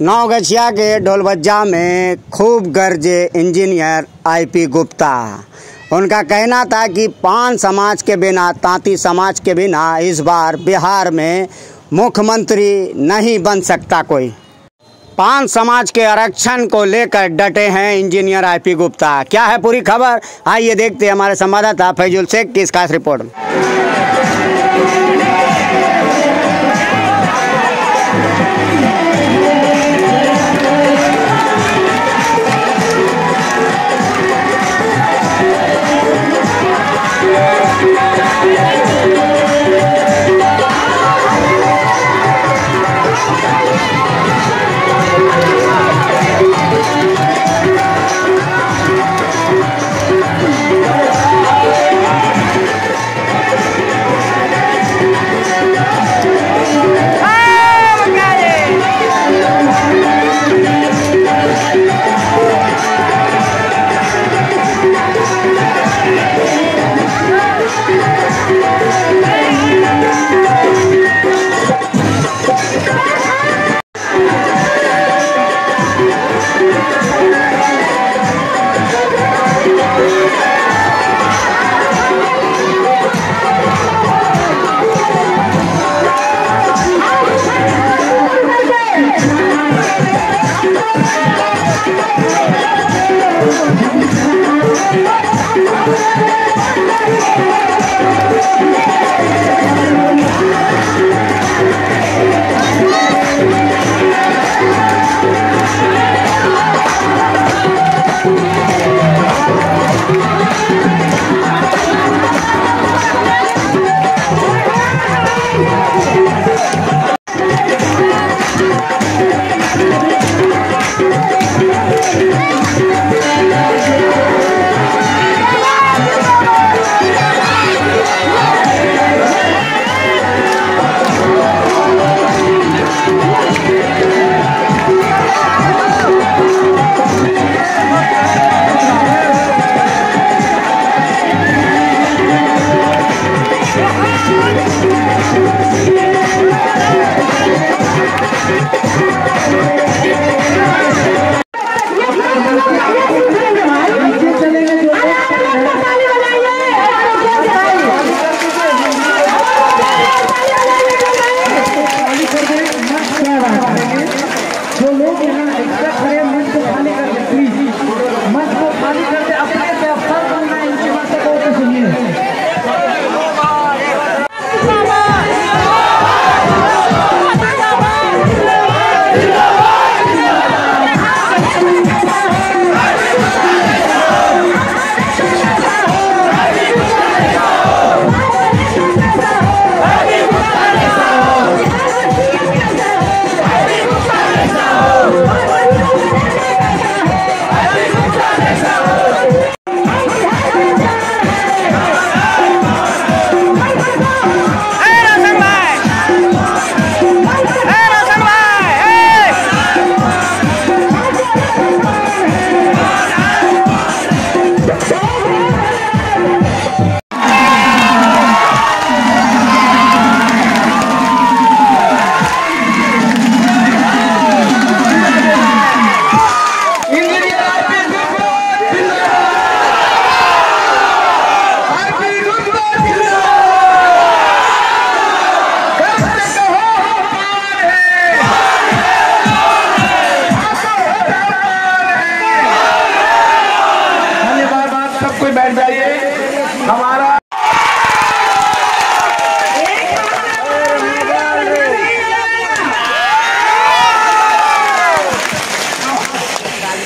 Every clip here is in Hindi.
नौगछिया के ढोलबज्जा में खूब गरजे इंजीनियर आईपी गुप्ता। उनका कहना था कि पान समाज के बिना, तांती समाज के बिना इस बार बिहार में मुख्यमंत्री नहीं बन सकता कोई। पान समाज के आरक्षण को लेकर डटे हैं इंजीनियर आईपी गुप्ता। क्या है पूरी खबर, आइए देखते हैं हमारे संवाददाता फैजुल शेख की इस खास रिपोर्ट में।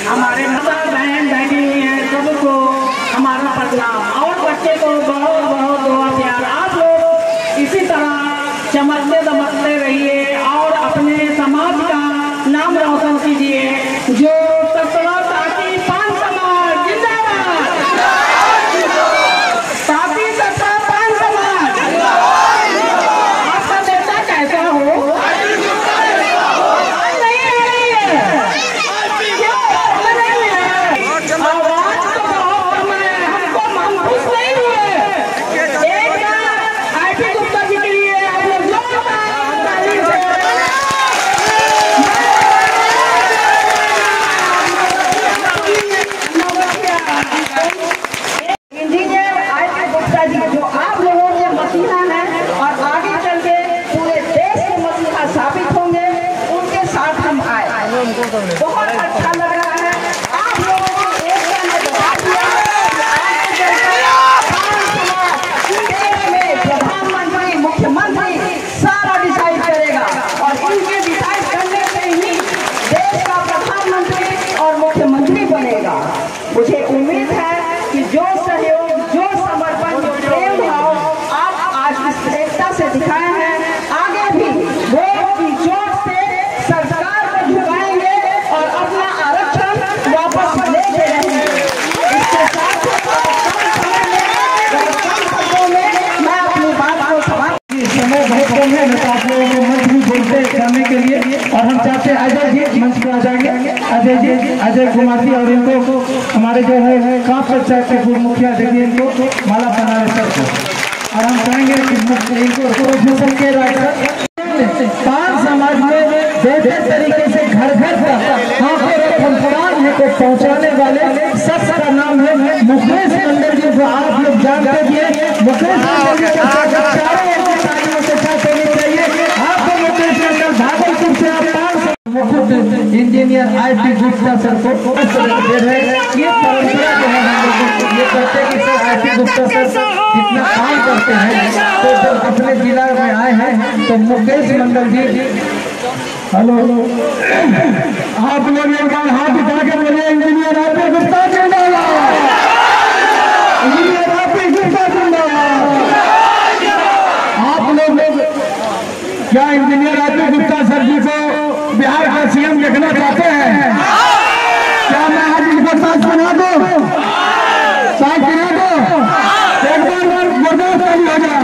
हमारे बहन बैठी हुई है, सबको हमारा प्रणाम और बच्चे को बहुत बहुत दुआ प्यार। आप लोग इसी तरह चमकते दमकते रहिए और अपने समाज का नाम रोशन कीजिए। जो सतरा ताती पान समाज जिंदाबाद, ताती सतरा पान समाज। आपका नेता कैसा हो बहुत अच्छा लग रहा है। आप लोगों को एक प्रधानमंत्री, मुख्यमंत्री सारा डिसाइड करेगा और इनके डिसाइड करने से ही देश का प्रधानमंत्री और मुख्यमंत्री बनेगा। मुझे उम्मीद है कि जो सहयोग, जो समर्पण, जो प्रेम भाव आप आज इस एकता से दिखाए हैं, आगे भी वोट की जोर से सरकार को झुकाएंगे और अपना आरक्षण वापस लेके रहेंगे। इसके साथ मैं अपनी बात को समाप्त। समय बहुत कम है, मैं आप लोगों को मंच भी बोलते जाने के लिए, और हम चाहते हैं अजय जी मंच पर आ जाएंगे। अजय जी, अजय कुमार जी, और इनको हमारे जो है काफ पंचायत के पूर्व मुखिया देखिए, इनको माला पहना रहे सर को, और हम चाहेंगे कि इनको के पान समाज में बेहतर तरीके से घर घर तक पुराण है को पहुँचाने वाले शख्स का नाम है मुकेश मंडल जी, जो आप लोग जानते हैं। मुकेश मंडल जी भागलपुर से मुकुट इंजीनियर IP गुप्ता सर को दे रहे हैं। ये परंपरा जो है हम लोग ये करते हैं कि सर IP गुप्ता सर जितना काम करते हैं, तो जब अपने जिला में आए हैं तो मुकेश मंडल जी, हेलो, आप लोग एक बार हाथ उठा के बोलिए इंजीनियर IP गुप्ता जिंदाबाद, इंजीनियर IP गुप्ता जिंदाबाद। आप लोग क्या इंजीनियर IP गुप्ता सर जी को बिहार का CM देखना चाहते हैं? क्या मैं आज इनका साथ बना दूं? साथ बना दो, एक बार गुरदास ताली हो जाए।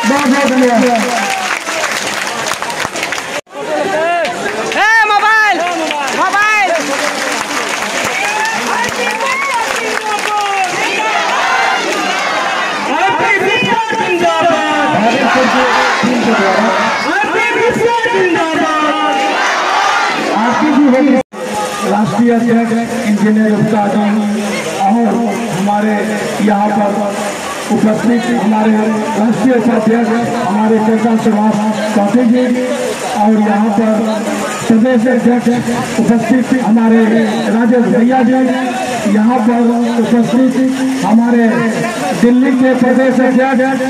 बहुत बहुत धन्यवाद। राष्ट्रीय अध्यक्ष इंजीनियर गुप्ता जी और हमारे यहाँ पर उपस्थित हमारे राष्ट्रीय अध्यक्ष हमारे चेतन सुभाष चौधरी जी, और यहाँ पर प्रदेश अध्यक्ष उपस्थित हमारे राजेश भैया जी, यहाँ पर उपस्थित हमारे दिल्ली के प्रदेश अध्यक्ष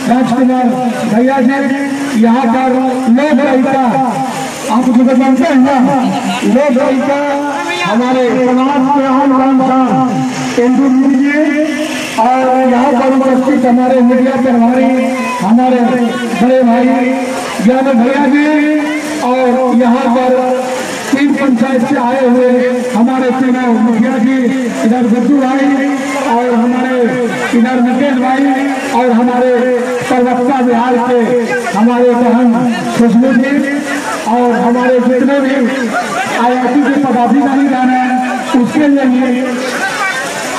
राजकुमार भैया जी, यहाँ पर लोक गायिका, आप जो जानते हैं ना, लोक गायिका हमारे समाज के आम इंदु जी, और यहाँ पर उपस्थित हमारे मीडिया प्रभारी हमारे बड़े भाई ज्ञान भैया जी, और यहाँ पर 3 पंचायत से आए हुए हमारे तीनों मुखिया जी, इधर गुड्डू भाई और हमारे इधर मुकेश भाई, और हमारे प्रवक्ता बिहार के हमारे बहन खुशबू जी, और हमारे जितने भी IIT के पदाधिकारी रहे हैं उसके लिए,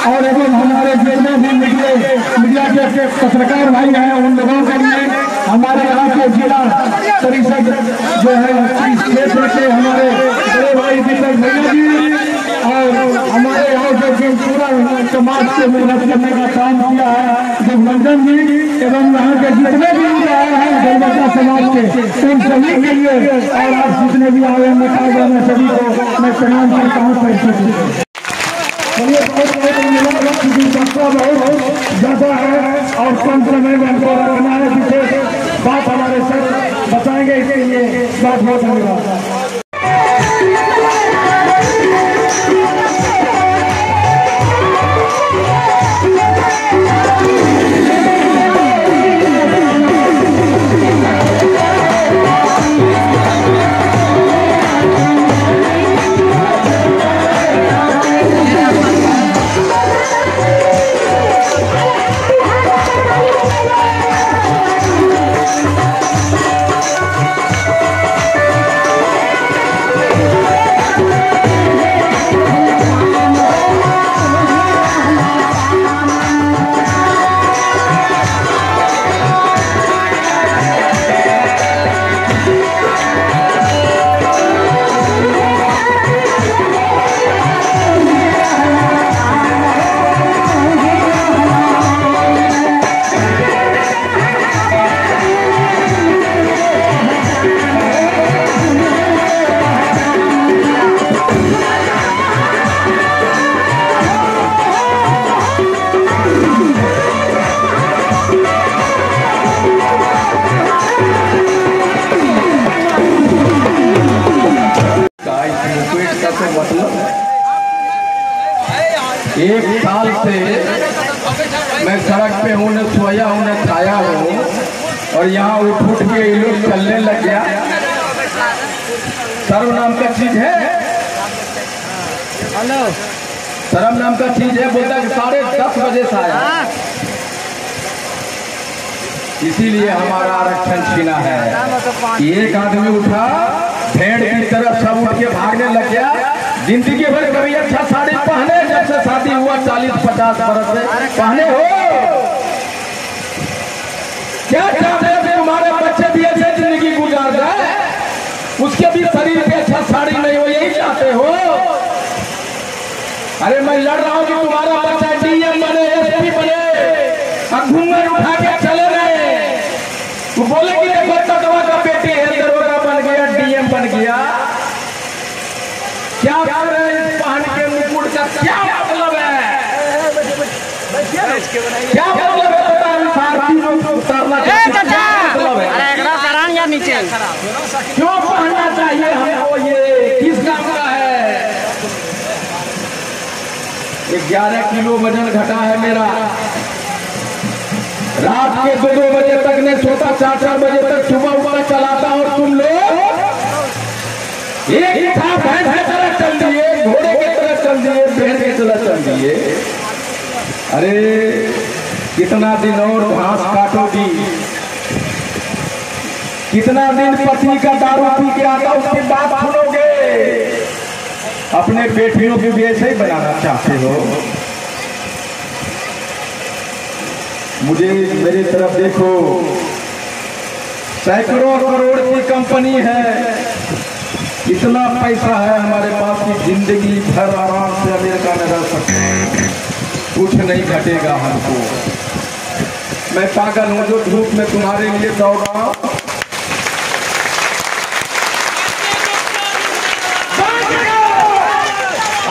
और एवं हमारे जितने भी मीडिया के पत्रकार भाई हैं उन लोगों के लिए, हमारे यहाँ के जिला परिषद जो है इस क्षेत्र के हमारे बड़े भाई दीपक भैया जी, और हमारे यहाँ जो पूरा समाज से मेहनत करने का काम किया है जगमंडन जी, एवं यहाँ के जितने भी आए हैं जनता समाज के, उन सभी के लिए, और आप जितने भी आए हैं मैं सभी को मैं प्रणाम करता हूँ। बहुत ज्यादा है और कम समय में हमको रखना है, विशेष बात हमारे सर बताएंगे, इसके लिए बहुत बहुत धन्यवाद। 1 साल से मैं सड़क पे हूँ, न सोया हूँ न खाया हूँ, और यहाँ उठ के ये लोग चलने लग गया। शर्म नाम का चीज है, शर्म नाम का चीज है। बोलता कि 10:30 बजे से आया, इसीलिए हमारा आरक्षण छीना है। एक आदमी उठा, भेड़ की तरफ सब उठ के भागने लग गया। जिंदगी भर कभी अच्छा साड़ी पहने, जब से शादी हुआ 40-50 बरस से पहने हो। क्या चाहते हो कि तुम्हारे बच्चे भी ऐसे जिंदगी गुजार जाए, उसके भी शरीर पे अच्छा साड़ी नहीं हो, यही चाहते हो? अरे मैं लड़ रहा हूँ कि तुम्हारा बच्चा डीएम बने, एसपी बने, और घूंघट उठा के चले गए। वो बोले कि देखो कटवा का बेटी है, दरोगा बन गया, डीएम बन गया। क्या कर रहे हैं इस पहन के मुकुट का? क्या मतलब है? क्या मतलब है? पता है सारथी लोग उतारना मतलब है या नीचे क्यों पहनना चाहिए हमको? ये किस काम का है? 11 किलो वजन घटा है मेरा। रात के 2-2 बजे तक नहीं सोता, 4-4 बजे तक सुबह चलाता, और तुम लोग एक था भैंस की तरह चल दिए, घोड़े की तरह चल दिए, भेड़ की तरह चल दिए। अरे कितना दिन और घास काटोगी? कितना दिन पत्नी का दारू पी के आता, उसकी बात सुनोगे? अपने बेटियों की भी ऐसे ही बनाना चाहते हो? मुझे मेरी तरफ देखो, सैकड़ों करोड़ की कंपनी है, इतना पैसा है हमारे पास की जिंदगी भर आराम से अमेरिका में रह सकते हैं, कुछ नहीं घटेगा हमको। मैं पागल हूं जो धूप में तुम्हारे लिए दौड़ रहा हूं।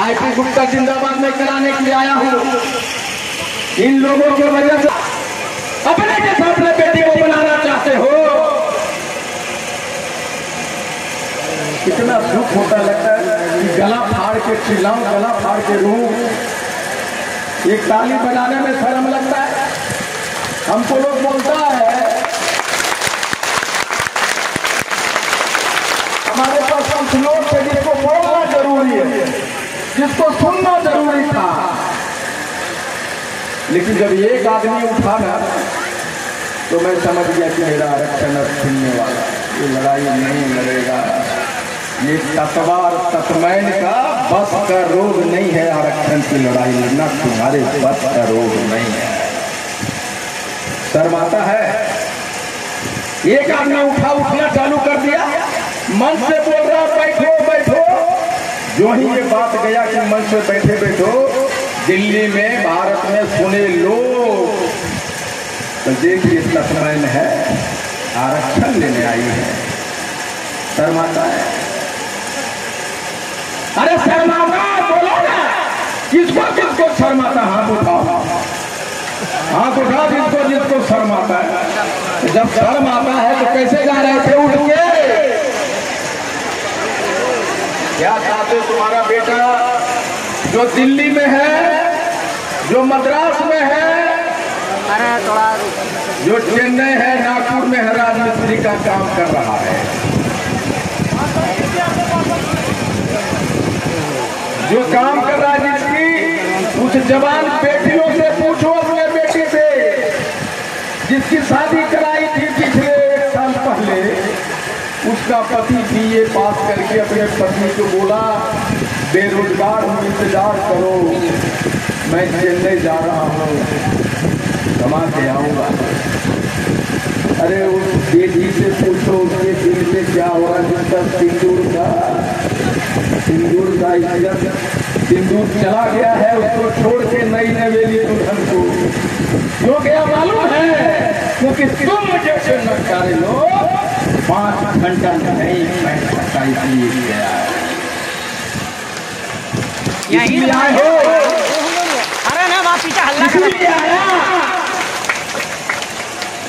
आईपी गुप्ता जिंदाबाद में कराने के लिए आया हूं। इन लोगों की वजह से अपने के सामने बेटी को बनाना चाहते हो। कितना दुख होता लगता है कि गला फाड़ के चिल्लाऊं, गला फाड़ के रोऊं। एक ताली बजाने में शर्म लगता है। हमको लोग बोलता है, हमारे पास कुछ लोग थे जिसको बोलना जरूरी है, जिसको सुनना जरूरी था, लेकिन जब एक आदमी उठा ना तो मैं समझ गया कि मेरा आरक्षण अब छीनने वाला, ये लड़ाई नहीं लड़ेगा। ये ततवार तत्मैन का बस का रोग नहीं है, आरक्षण की लड़ाई लड़ना तुम्हारे बस का रोग नहीं है। शर्माता है। एक आदमी उठना चालू कर दिया, मंच से बोल रहा बैठो बैठो। जो ही ये बात गया कि मंच पे बैठे बैठो, दिल्ली में भारत में सुने लोग तो देखिए तत्मैन है, आरक्षण लेने आई है। शर्माता है। अरे शर्माता बोलो ना, किसको किसको शर्माता? हाथ उठाओ, हाथ उठाओ जिसको जिसको शर्माता है। जब शर्म आता है तो कैसे गा रहे थे उठ के? क्या चाहते तुम्हारा बेटा जो दिल्ली में है, जो मद्रास में है, जो चेन्नई है, नागपुर में है, राजमिस्त्री का काम कर रहा है, जो काम कर रहा है, जिसकी उस जवान बेटियों से पूछो, अपने बेटी से जिसकी शादी कराई थी पिछले 1 साल पहले, उसका पति बीए पास करके अपने पत्नी को बोला बेरोजगार हूँ, इंतजार करो, मैं चेन्नई जा रहा हूँ, कमा के आऊँगा। अरे उस बेटी से पूछो उसके दिल से क्या हो रहा है, जिसका सिंदूर का इज्जत, सिंदूर चला गया है, उसको छोड़ के नई नवेली दुल्हन को क्यों गया मालूम है? क्योंकि तुम जैसे नकारे लोग 5 घंटा नहीं बैठ सकता, इसलिए गया है। इसलिए आए हो? अरे ना वहाँ पीछे हल्ला इसलिए आया।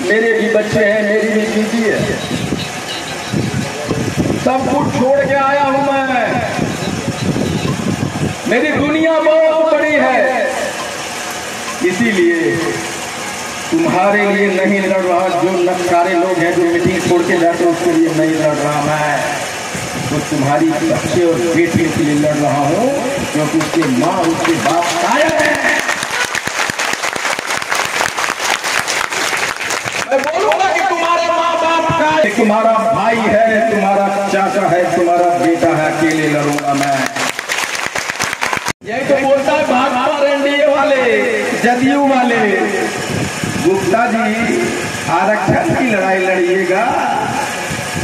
मेरे भी बच्चे हैं, मेरी भी बीवी है, सब कुछ छोड़ के आया हूं मैं। मेरी दुनिया बहुत बड़ी है, इसीलिए तुम्हारे लिए नहीं लड़ रहा, जो नक्कारे लोग हैं जो मीटिंग छोड़ के जाते हैं उसके लिए नहीं लड़ रहा मैं, तो तुम्हारी बच्चे और बेटी के लिए लड़ रहा हूँ, क्योंकि उसके माँ उसके बाप कायर है। मैं बोलूंगा कि तुम्हारे माँ बाप कायर, तुम्हारा भाई है, तुम्हारा चाचा है, तुम्हारा बेटा है, अकेले लड़ूंगा मैं। यही तो बोलता है भाजपा एनडीए वाले, जदयू वाले, गुप्ता जी आरक्षण की लड़ाई लड़िएगा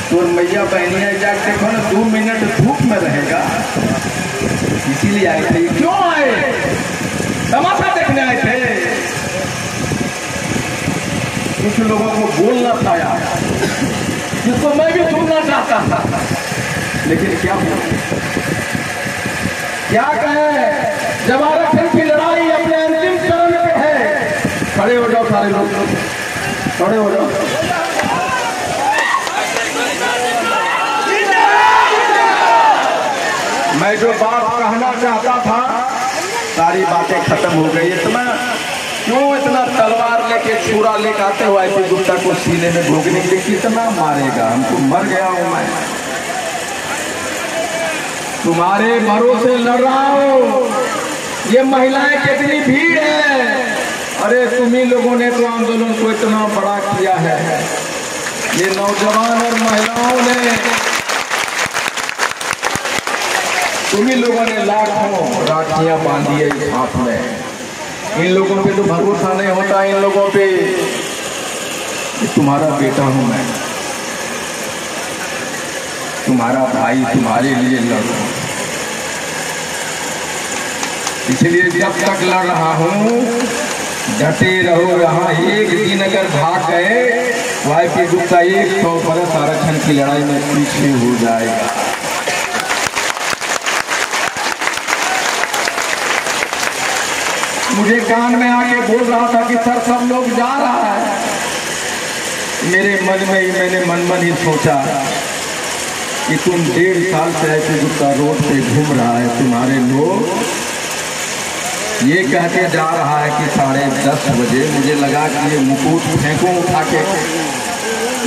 तो मैया बहनिया जाके देखो ना 2 मिनट धूप में रहेगा, इसीलिए आए थे। क्यों आए? तमाशा देखने आए थे। कुछ लोगों को बोलना था यार, जिसको मैं भी सुनना चाहता था, लेकिन क्या कहे, जब आरक्षण की लड़ाई अपने अंतिम चरण पे है। खड़े हो जाओ सारे लोग, खड़े हो जाओ। मैं जो बात कहना चाहता था सारी बातें खत्म हो गई। इतना क्यों इतना तलवार लेके छुरा लेके आते हो आईपी गुप्ता को सीने में भोगने के लिए? कितना मारेगा? हमको मर गया हूं मैं, तुम्हारे भरोसे लड़ रहा हूं। ये महिलाएं कितनी भीड़ है, अरे तुम्ही लोगों ने तो आंदोलन को इतना बड़ा किया है। ये नौजवान और महिलाओं ने, तुम्ही लोगों ने लाखों राखियां बांधी है इस हाथ में। इन लोगों पे तो भरोसा नहीं होता, इन लोगों पे। तुम्हारा बेटा हूं मैं, तुम्हारा भाई, तुम्हारे लिए लड़ूं। इसलिए जब तक लड़ रहा हूं डटे रहो यहाँ। एक दिन अगर भाग गए वाईपी गुप्ता 100 बरस आरक्षण की लड़ाई में पीछे हो जाएगा। मुझे कान में आके बोल रहा था कि सर सब लोग जा रहा है। मेरे मन में ही मैंने मन ही सोचा कि तुम 1.5 साल से वाईपी गुप्ता रोड पे घूम रहा है, तुम्हारे लोग ये कह के जा रहा है कि 10:30 बजे। मुझे लगा कि ये मुकुट फेंको उठा के।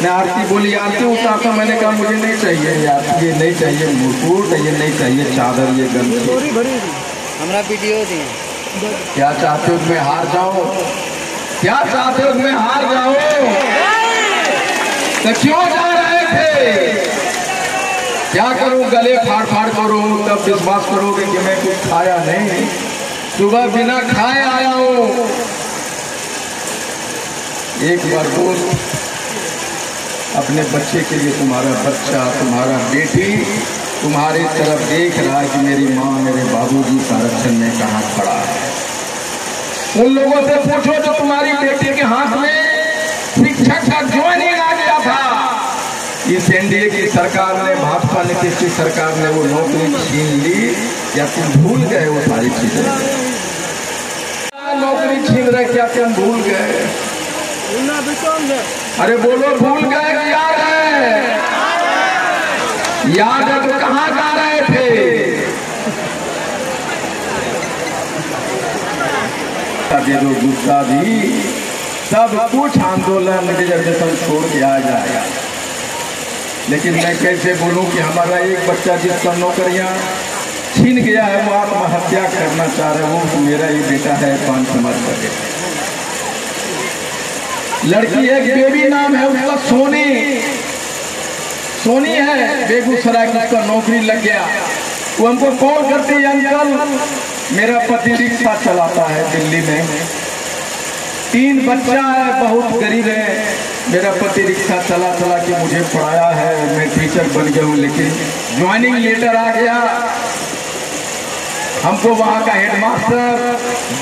मैं आरती बोली, आरती उठाता, मैंने कहा मुझे नहीं चाहिए यार, ये नहीं चाहिए मुकुट, ये नहीं चाहिए चादर, ये गंदी। हमारा वीडियो दी। क्या चाहते हो मैं हार जाऊं? क्या चाहते हो मैं हार जाऊं? तो क्यों जा रहे थे? क्या करूं? गले फाड़ फाड़ करो तब विश्वास करोगे कि मैं कुछ खाया नहीं। सुबह बिना खाए आया हूं। एक बार बोल अपने बच्चे के लिए, तुम्हारा बच्चा, तुम्हारा बेटी तुम्हारी तरफ देख रहा है कि मेरी माँ, मेरे बाबूजी आरक्षण में कहाँ खड़ा है। उन लोगों से पूछो जो तुम्हारी बेटी के हाथ में शिक्षक का ज्वाइनिंग आ गया था। इस एनडीए की सरकार ने, भाजपा नीतीश की सरकार ने वो नौकरी छीन ली, या तुम भूल गए वो सारी चीजें? नौकरी छीन रहे, क्या तुम भूल गए? अरे बोलो, भूल गए कि याद है? याद है तो कहाँ जा रहे थे? जो गुस्सा भी सब कुछ आंदोलन रिजर्वेशन छोड़ के आ जाएगा, लेकिन मैं कैसे बोलूं कि हमारा एक बच्चा जिसका नौकरियां छीन गया है वो आत्महत्या करना चाह रहा है। वो मेरा ही बेटा है, 5 समाज का लड़की है, बेबी नाम है उसका, सोनी है, बेगूसराय की, उसका नौकरी लग गया। वो हमको कॉल करती है, अंकल मेरा पति रिक्शा चलाता है दिल्ली में, 3 बच्चा है, बहुत गरीब है। मेरा पति रिक्शा चला के मुझे पढ़ाया है, मैं टीचर बन गया हूँ, लेकिन ज्वाइनिंग लेटर आ गया, हमको वहाँ का हेडमास्टर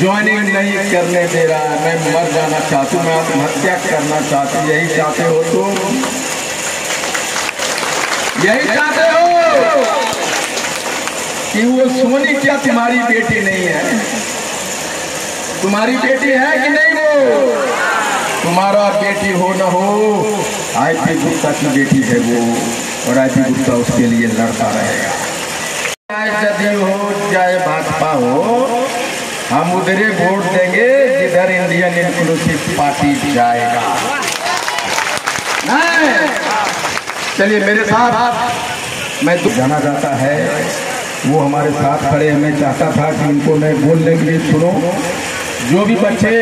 ज्वाइनिंग नहीं करने दे रहा है। मैं मर जाना चाहती हूँ, मैं आत्महत्या करना चाहती हूँ। यही चाहते हो तुम? यही चाहते हो कि वो सोनी क्या तुम्हारी बेटी नहीं है? तुम्हारी बेटी है कि नहीं? वो तुम्हारा बेटी हो न हो, आईपी गुप्ता की बेटी है वो, और आईपी गुप्ता उसके लिए लड़ता रहेगा। चाहे जदयू हो चाहे भाजपा हो, हम उधरे वोट देंगे जिधर इधर इंडियन इंक्लूसिव पार्टी जाएगा। नहीं, चलिए मेरे साथ मैं जाना जाता है, वो हमारे साथ खड़े। मैं चाहता था कि उनको मैं बोलने के लिए सुनो। जो भी बच्चे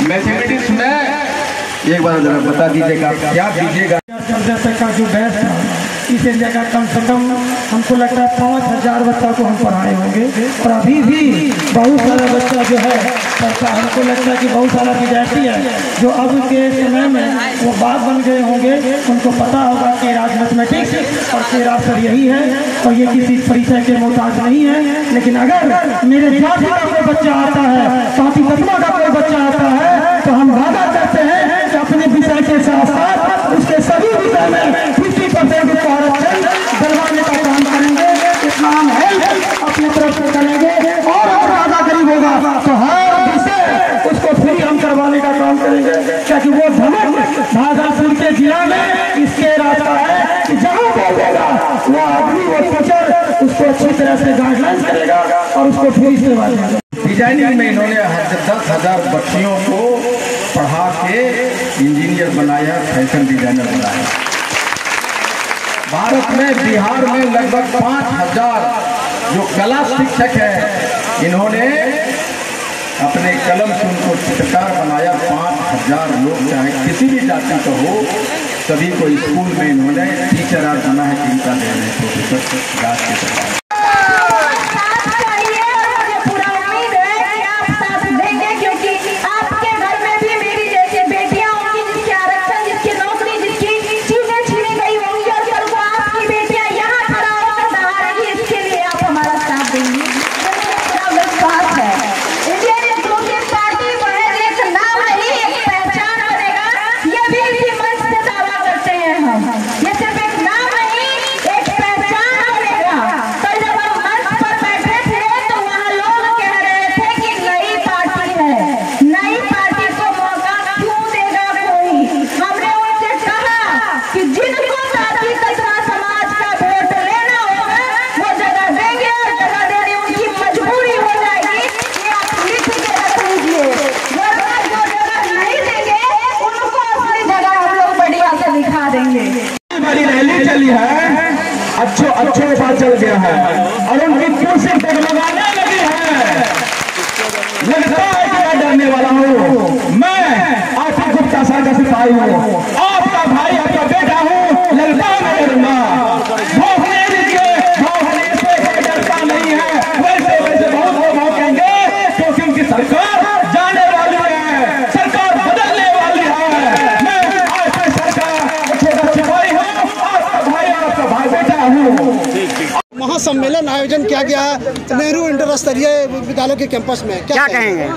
मैथमेटिक्स में एक बार जरा बता दीजिएगा क्या दीजिएगा। का जो बैच था इस एरिया का कम से कम हमको लगता है 5000 बच्चा को हम पढ़ाए होंगे। और अभी भी बहुत सारा बच्चा जो है हमको लगता है कि बहुत सारा विद्यार्थी है जो अब के समय में वो बात बन गए होंगे। उनको पता होगा कि राज मैथमेटिक्स और तेरा सर यही है और ये किसी परिचय के मोहताज नहीं है। लेकिन अगर मेरे जाति का कोई बच्चा आता है, साथी तत्वा का कोई बच्चा आता है, तो हम वादा करते हैं कि अपने विषय के साथ साथ उसके सभी विषय में 50% को आरक्षण दिलवाने का काम करेंगे। इतना हम हेल्प अपनी तरफ से करेंगे और अगर ज्यादा गरीब होगा तो हर विषय उसको फ्री हम करवाने का काम करेंगे। क्योंकि वो धमक भागलपुर के जिला में इसके रास्ता है कि जहाँ बोलेगा वो आदमी वो टीचर उसको अच्छी तरह से गाइडलाइंस करेगा और उसको फ्री सेवा देगा। डिजाइनिंग में इन्होंने 10,000 बच्चियों को पढ़ा के इंजीनियर बनाया, फैशन डिजाइनर बनाया। भारत में बिहार में लगभग 5,000 जो कला शिक्षक है, इन्होंने अपने कलम से उनको चित्रकार बनाया। 5,000 लोग चाहे किसी भी जाति का हो, सभी को स्कूल में इन्होंने टीचर आज बना है। चिंता ले रहे प्रोफेसर राज के प्रकार अच्छे के साथ चल गया है और उनकी कुर्सी डगमगाने लगी है। लगता है कि मैं डरने वाला हूँ। मैं आरपी गुप्ता सर का सिपाही हूँ, आपका भाई, आपका बेटा हूँ। लगता है मैं डरूंगा, भौंकने से कोई डरता नहीं है। वैसे वैसे बहुत लोग भौंकेंगे क्योंकि उनकी सरकार जाने वाली है, सरकार बदलने वाली है। मैं आरपी सर का छोटा सिपाही हूँ, आपका भाई और आपका भाई बेटा हूँ। महासम्मेलन आयोजन किया गया नेहरू इंटर स्तरीय विद्यालय के कैंपस में, क्या कहेंगे?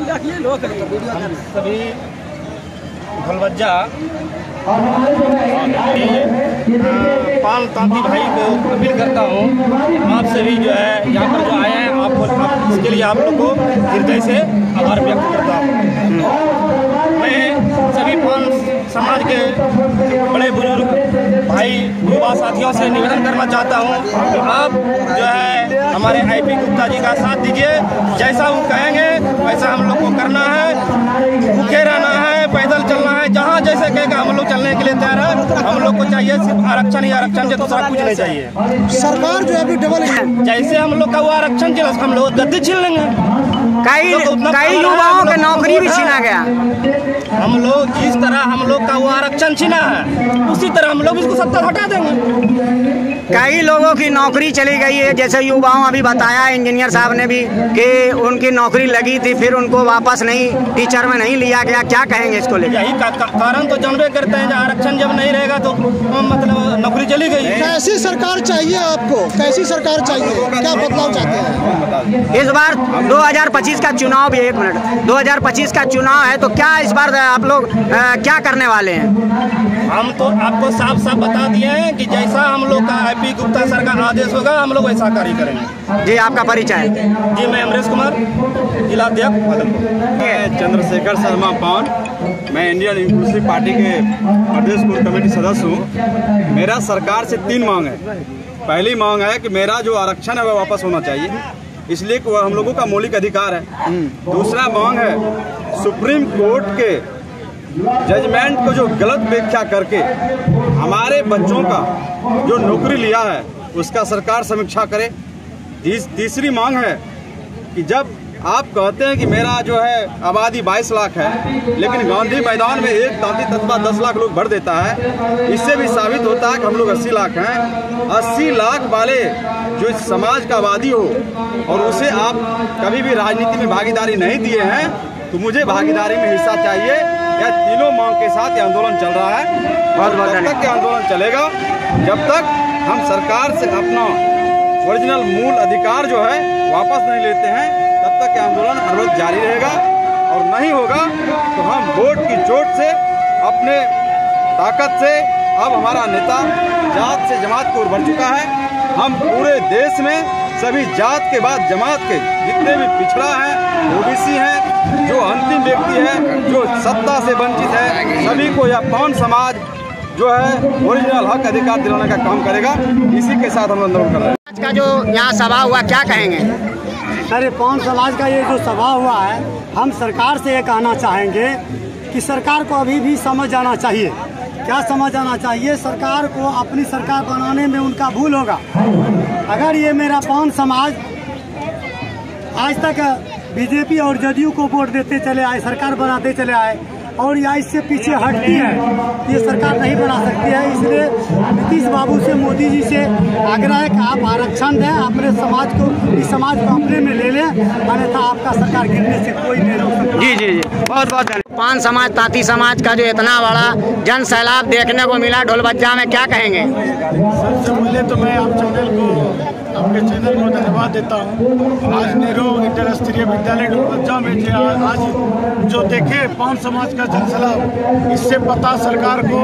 सभी भलवज्जा पाल तांती भाई को अपील करता हूँ, आप सभी जो है यहाँ पर जो आए हैं, आपको इसके लिए आप लोग को हृदय से आभार व्यक्त करता हूँ। मैं सभी पाल समाज के बड़े बुजुर्ग भाई युवा साथियों से निवेदन करना चाहता हूँ कि आप जो है हमारे आईपी गुप्ता जी का साथ दीजिए। जैसा वो कहेंगे वैसा हम लोग को करना है, भूखे रहना है, पैदल चलना है, जहाँ जैसे कहेगा हम लोग चलने के लिए तैयार है। हम लोग को चाहिए सिर्फ आरक्षण ही आरक्षण, से दूसरा कुछ नहीं चाहिए। सरकार जो है अभी डबल जैसे हम लोग का वो आरक्षण चला, हम लोग गद्दी छीन लेंगे। कई युवाओं के नौकरी भी छीना गया। हम लोग जिस तरह हम लोग का वो आरक्षण छीना है, उसी तरह हम लोग इसको सत्ता हटा देंगे। कई लोगों की नौकरी चली गई है, जैसे युवाओं अभी बताया इंजीनियर साहब ने भी कि उनकी नौकरी लगी थी, फिर उनको वापस नहीं टीचर में नहीं लिया गया। क्या कहेंगे इसको लेकर? यही कारण तो जानबे करते हैं, आरक्षण जब नहीं रहेगा तो मतलब नौकरी चली गई। कैसी सरकार चाहिए आपको? कैसी सरकार चाहिए? क्या बदलाव चाहते हैं? इस बार 2025 का चुनाव भी, 1 मिनट, 2025 का चुनाव है, तो क्या इस बार आप लोग क्या करने वाले हैं? हम तो आपको साफ साफ बता दिए हैं कि जैसा हम लोग का आईपी गुप्ता सर का आदेश होगा, हम लोग वैसा कार्य करेंगे। जी, आपका परिचय? जी, मैं अमरेश कुमार, जिलाध्यक्ष भागलपुर। चंद्रशेखर शर्मा पान, मैं इंडियन इंक्लूसिव पार्टी के प्रदेश कोर कमेटी सदस्य हूँ। मेरा सरकार से 3 मांग है। पहली मांग है कि मेरा जो आरक्षण है वह वापस होना चाहिए। इसलिए कि वह हम लोगों का मौलिक अधिकार है। दूसरा मांग है सुप्रीम कोर्ट के जजमेंट को जो गलत व्याख्या करके हमारे बच्चों का जो नौकरी लिया है उसका सरकार समीक्षा करे। तीसरी मांग है कि जब आप कहते हैं कि मेरा जो है आबादी 22 लाख है, लेकिन गांधी मैदान में एक तांती तत्वा 10 लाख लोग भर देता है, इससे भी साबित होता है कि हम लोग 80 लाख हैं। 80 लाख वाले जो इस समाज का आबादी हो और उसे आप कभी भी राजनीति में भागीदारी नहीं दिए हैं, तो मुझे भागीदारी में हिस्सा चाहिए। यह तीनों मांग के साथ ये आंदोलन चल रहा है। जब तक ये आंदोलन चलेगा, जब तक हम सरकार से अपना ओरिजिनल मूल अधिकार जो है वापस नहीं लेते हैं, तब तक ये आंदोलन हर वक्त जारी रहेगा। और नहीं होगा तो हम वोट की चोट से, अपने ताकत से, अब हमारा नेता जात से जमात की ओर बढ़ चुका है। हम पूरे देश में सभी जात के बाद जमात के जितने भी पिछड़ा है, ओबीसी हैं, जो अंतिम व्यक्ति है, जो सत्ता से वंचित है, सभी को यह पान समाज जो है ओरिजिनल हक अधिकार दिलाने का काम करेगा। इसी के साथ हम आंदोलन कर रहे हैं। आज का जो यहाँ सभा हुआ, क्या कहेंगे? सर, ये पान समाज का ये जो सभा हुआ है, हम सरकार से ये कहना चाहेंगे कि सरकार को अभी भी समझ आना चाहिए। क्या समझ आना चाहिए? सरकार को अपनी सरकार बनाने में उनका भूल होगा। अगर ये मेरा पान समाज आज तक बीजेपी और जदयू को वोट देते चले आए, सरकार बनाते चले आए, और या इससे पीछे हटती है, ये सरकार नहीं बना सकती है। इसलिए नीतीश बाबू से, मोदी जी से आग्रह है कि आप आरक्षण दें, अपने समाज को, इस समाज को अपने में ले लें, अन्यथा आपका सरकार गिरने से कोई नहीं रोक सकता। जी जी जी, बहुत बहुत धन्यवाद। पान समाज, तांती समाज का जो इतना बड़ा जन सैलाब देखने को मिला ढोलबज्जा में, क्या कहेंगे? सबसे पहले तो मैं आपके चैनल को धन्यवाद देता हूँ। आज नेहरू इंटर स्तरीय विद्यालय ढोलबज्जा में आज जो देखे पान समाज का जनसैलाब, इससे पता सरकार को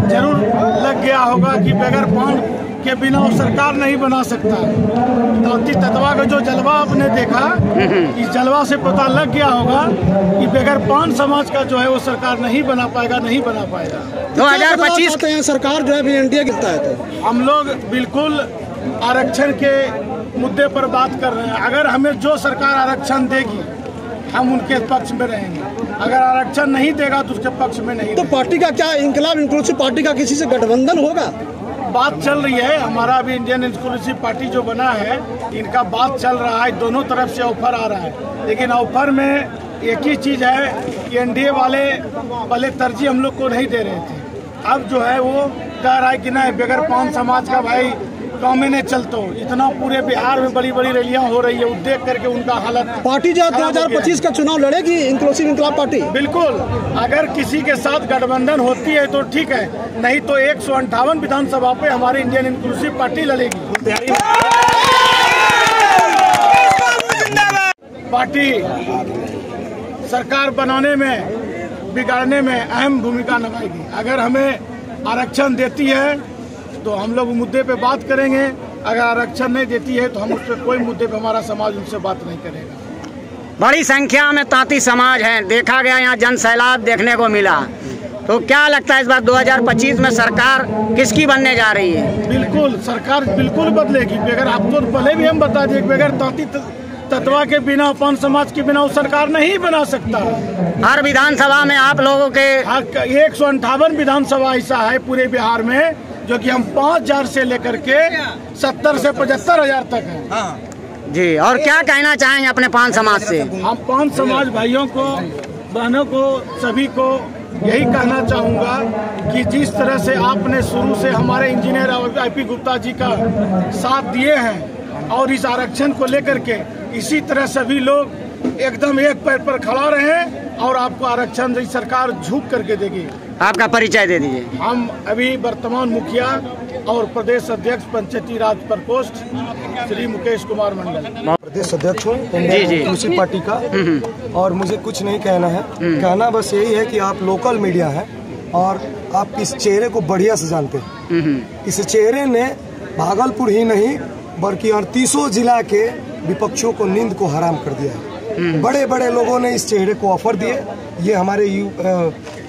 जरूर लग गया होगा कि बगैर पान के बिना वो सरकार नहीं बना सकता। तांती तत्वा का जो जलवा आपने देखा, इस जलवा से पता लग गया होगा कि बगैर पान समाज का जो है वो सरकार नहीं बना पाएगा, नहीं बना पाएगा। 2025 सरकार जो है एनडीए गिरता है, तो हम लोग बिल्कुल आरक्षण के मुद्दे पर बात कर रहे हैं। अगर हमें जो सरकार आरक्षण देगी, हम उनके पक्ष में रहेंगे। अगर आरक्षण नहीं देगा तो उसके पक्ष में नहीं। तो पार्टी का क्या, इंकलाब इंक्लूसिव पार्टी का किसी से गठबंधन होगा? बात चल रही है। हमारा भी इंडियन इंक्लूसिव पार्टी जो बना है, इनका बात चल रहा है, दोनों तरफ से ऑफर आ रहा है। लेकिन ऑफर में एक ही चीज़ है कि एनडीए वाले पहले तरजीह हम लोग को नहीं दे रहे थे। अब जो है वो कह रहा है कि नहीं, बगैर पान समाज का भाई गाँव में नहीं चलता। इतना पूरे बिहार में बड़ी बड़ी रैलियां हो रही है, वो देख करके उनका हालत। पार्टी जो 2025 का चुनाव लड़ेगी, इंक्लूसिव इंकलाब पार्टी, बिल्कुल। अगर किसी के साथ गठबंधन होती है तो ठीक है, नहीं तो 158 विधानसभा पे हमारी इंडियन इंक्लूसिव पार्टी लड़ेगी। पार्टी सरकार बनाने में, बिगाड़ने में अहम भूमिका निभाएगी। अगर हमें आरक्षण देती है तो हम लोग मुद्दे पे बात करेंगे। अगर आरक्षण नहीं देती है तो हम उस पर कोई मुद्दे पे, हमारा समाज उनसे बात नहीं करेगा। बड़ी संख्या में तांती समाज है, देखा गया यहाँ जन सैलाब देखने को मिला। तो क्या लगता है इस बार 2025 में सरकार किसकी बनने जा रही है? बिल्कुल, सरकार बिल्कुल बदलेगी। बगैर, आपको पहले भी हम बता दें, बगैर तांती तत्वा के बिना, पान समाज के बिना वो सरकार नहीं बना सकता। हर विधानसभा में आप लोगों के 158 विधानसभा ऐसा है पूरे बिहार में, जो कि हम 5000 से लेकर के 70 से 75,000 तक है। जी, और क्या कहना चाहेंगे अपने पान समाज से? हम पान समाज भाइयों को, बहनों को, सभी को यही कहना चाहूँगा कि जिस तरह से आपने शुरू से हमारे इंजीनियर IP गुप्ता जी का साथ दिए हैं और इस आरक्षण को लेकर के, इसी तरह सभी लोग एकदम एक पैर पर खड़ा रहे और आपको आरक्षण सरकार झुक करके देगी। आपका परिचय दे दीजिए। हम अभी वर्तमान मुखिया और प्रदेश अध्यक्ष पंचायती राज प्रकोष्ठ श्री मुकेश कुमार मंडल, प्रदेश अध्यक्ष हूँ इंडियन इंक्लूसिव पार्टी का। और मुझे कुछ नहीं कहना है, कहना बस यही है कि आप लोकल मीडिया है और आप इस चेहरे को बढ़िया से जानते हैं। इस चेहरे ने भागलपुर ही नहीं बल्कि 38 जिला के विपक्षियों को नींद को हराम कर दिया है। बड़े बड़े लोगों ने इस चेहरे को ऑफर दिए। ये हमारे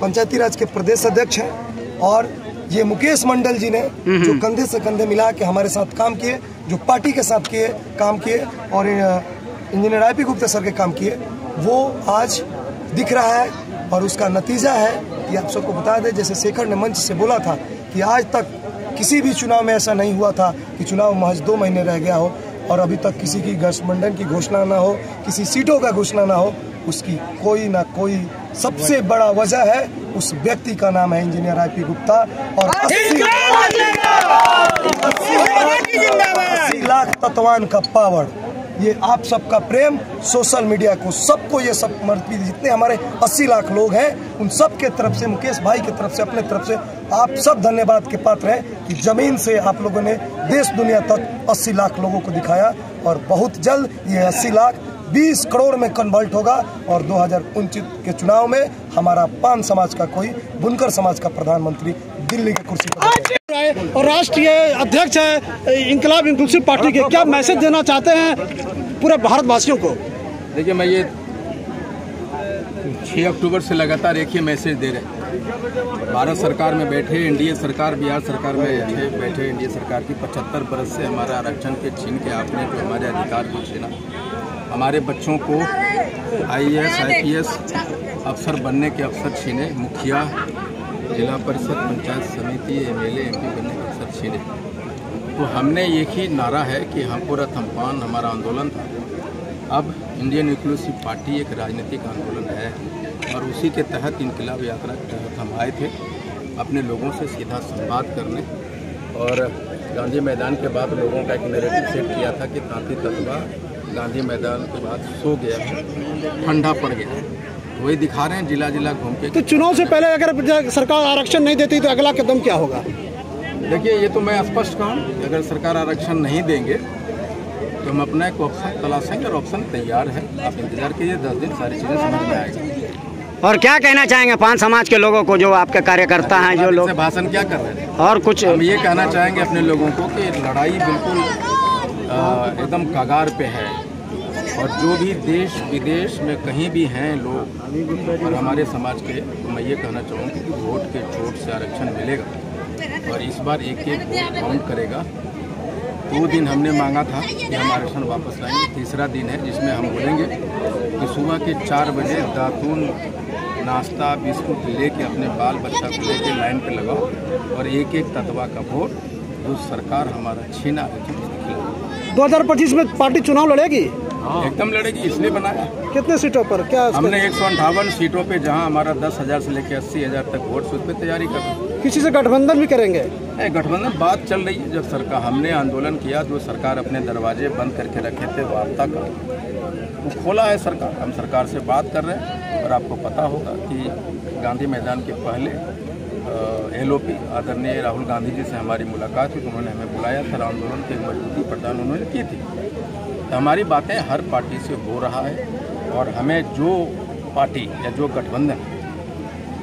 पंचायती राज के प्रदेश अध्यक्ष हैं और ये मुकेश मंडल जी ने जो कंधे से कंधे मिला के हमारे साथ काम किए, जो पार्टी के साथ काम किए और इंजीनियर IP गुप्ता सर के काम किए, वो आज दिख रहा है। और उसका नतीजा है कि आप सबको बता दें, जैसे शेखर ने मंच से बोला था कि आज तक किसी भी चुनाव में ऐसा नहीं हुआ था कि चुनाव महज 2 महीने रह गया हो और अभी तक किसी की गठबंधन की घोषणा ना हो, किसी सीटों का घोषणा ना हो। उसकी कोई ना कोई सबसे बड़ा वजह है, उस व्यक्ति का नाम है इंजीनियर IP गुप्ता। और 80 लाख तत्वान का पावर, ये आप सबका प्रेम, सोशल मीडिया को सबको, ये सब जितने हमारे 80 लाख लोग हैं उन सब के तरफ से, मुकेश भाई की तरफ से, अपने तरफ से आप सब धन्यवाद के पात्र हैं कि जमीन से आप लोगों ने देश दुनिया तक 80 लाख लोगों को दिखाया। और बहुत जल्द ये 80 लाख 20 करोड़ में कन्वर्ट होगा और 2029 के चुनाव में हमारा पान समाज का कोई, बुनकर समाज का प्रधानमंत्री दिल्ली की कुर्सी पर। और राष्ट्रीय अध्यक्ष है इंकलाब इंक्लूसिव पार्टी के, क्या मैसेज देना चाहते हैं पूरे भारतवासियों को? देखिए, मैं ये 6 अक्टूबर से लगातार एक ही मैसेज दे रहे हैं। भारत सरकार में बैठे एनडीए सरकार, बिहार सरकार में बैठे एनडीए सरकार की 75 बरस से हमारा आरक्षण के छीन के आपने जो हमारे अधिकार को छीना, हमारे बच्चों को IAS IPS अफसर बनने के अवसर छीने, मुखिया, जिला परिषद, पंचायत समिति, MLA MP बनने के अवसर छीने। तो हमने एक ही नारा है कि हम पूरा थम्पान हमारा आंदोलन था। अब इंडियन इंक्लूसिव पार्टी एक राजनीतिक आंदोलन है और उसी के तहत इनकलाब यात्रा के तहत हम आए थे अपने लोगों से सीधा संवाद करने। और गांधी मैदान के बाद लोगों का एक नैरेटिव सेट किया था कि तांती तत्वा गांधी मैदान के बाद सो गया है, ठंडा पड़ गया। वही दिखा रहे हैं जिला जिला घूम के। तो चुनाव से पहले अगर सरकार आरक्षण नहीं देती तो अगला कदम क्या होगा? देखिए, ये तो मैं स्पष्ट कहूँ कि अगर सरकार आरक्षण नहीं देंगे तो हम अपना एक ऑप्शन तलाशेंगे और ऑप्शन तैयार है। आप इंतजार कीजिए, 10 दिन सारी चीज़ें समझ में आएगी। और क्या कहना चाहेंगे पान समाज के लोगों को, जो आपके कार्यकर्ता हैं, जो लोग भाषण क्या कर रहे हैं? और कुछ हम ये कहना चाहेंगे अपने लोगों को कि लड़ाई बिल्कुल एकदम कगार पे है और जो भी देश विदेश में कहीं भी हैं लोग और हमारे समाज के, तो मैं ये कहना चाहूँगा कि वोट के चोट से आरक्षण मिलेगा और इस बार एक वोट काउंट करेगा। 2 दिन हमने मांगा था कि हम आरक्षण वापस लाएंगे, तीसरा दिन है जिसमें हम बोलेंगे कि सुबह के 4 बजे दातून, नाश्ता, बिस्कुट लेके अपने बाल बच्चा को लेके लाइन पे लगाओ और एक तत्वा का वोट जो सरकार हमारा छीना है। 2025 में पार्टी चुनाव लड़ेगी? एकदम लड़ेगी, इसलिए बनाया। कितने सीटों पर? क्या हमने 158 सीटों पे, जहां हमारा 10,000 से लेकर 80,000 तक वोट, उस पर तैयारी कर रहे हैं। किसी से गठबंधन भी करेंगे? गठबंधन बात चल रही है। जब सरकार, हमने आंदोलन किया, जो सरकार अपने दरवाजे बंद करके रखे थे वार्ता का, वो खोला है सरकार। हम सरकार से बात कर रहे हैं और आपको पता होगा कि गांधी मैदान के पहले LOP आदरणीय राहुल गांधी जी से हमारी मुलाकात हुई, उन्होंने हमें बुलाया था। आंदोलन की मजबूती प्रदान उन्होंने की थी। तो हमारी बातें हर पार्टी से हो रहा है और हमें जो पार्टी या जो गठबंधन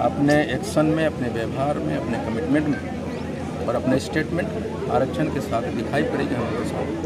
अपने एक्शन में, अपने व्यवहार में, अपने कमिटमेंट में और अपने स्टेटमेंट आरक्षण के साथ दिखाई पड़ेगी, हमारे साथ